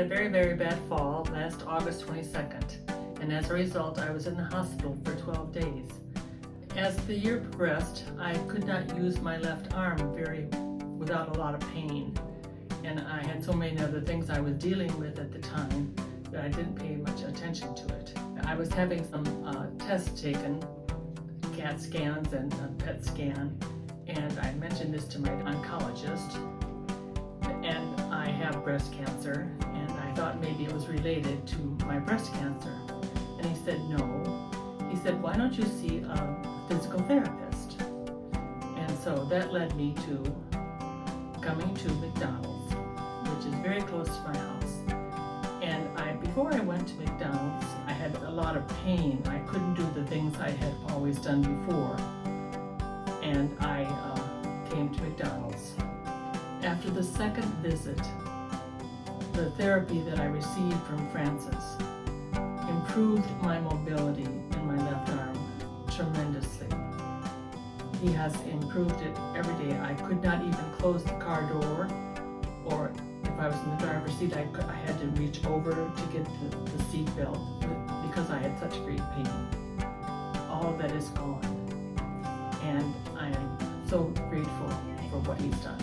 a very, very bad fall last August 22nd, and as a result, I was in the hospital for 12 days. As the year progressed, I could not use my left arm without a lot of pain, and I had so many other things I was dealing with at the time that I didn't pay much attention to it. I was having some tests taken, CAT scans and a PET scan, and I mentioned this to my oncologist, and I have breast cancer, and I thought maybe it was related to my breast cancer. And he said no. He said, why don't you see a physical therapist? And so that led me to coming to McDonald's, which is very close to my house. And before I went to McDonald's, I had a lot of pain. I couldn't do the things I had always done before. And I came to McDonald's. After the second visit, the therapy that I received from Francis improved my mobility in my left arm tremendously. He has improved it every day. I could not even close the car door, or if I was in the driver's seat, I had to reach over to get the seat belt because I had such great pain. All of that is gone, and I am so grateful for what he's done.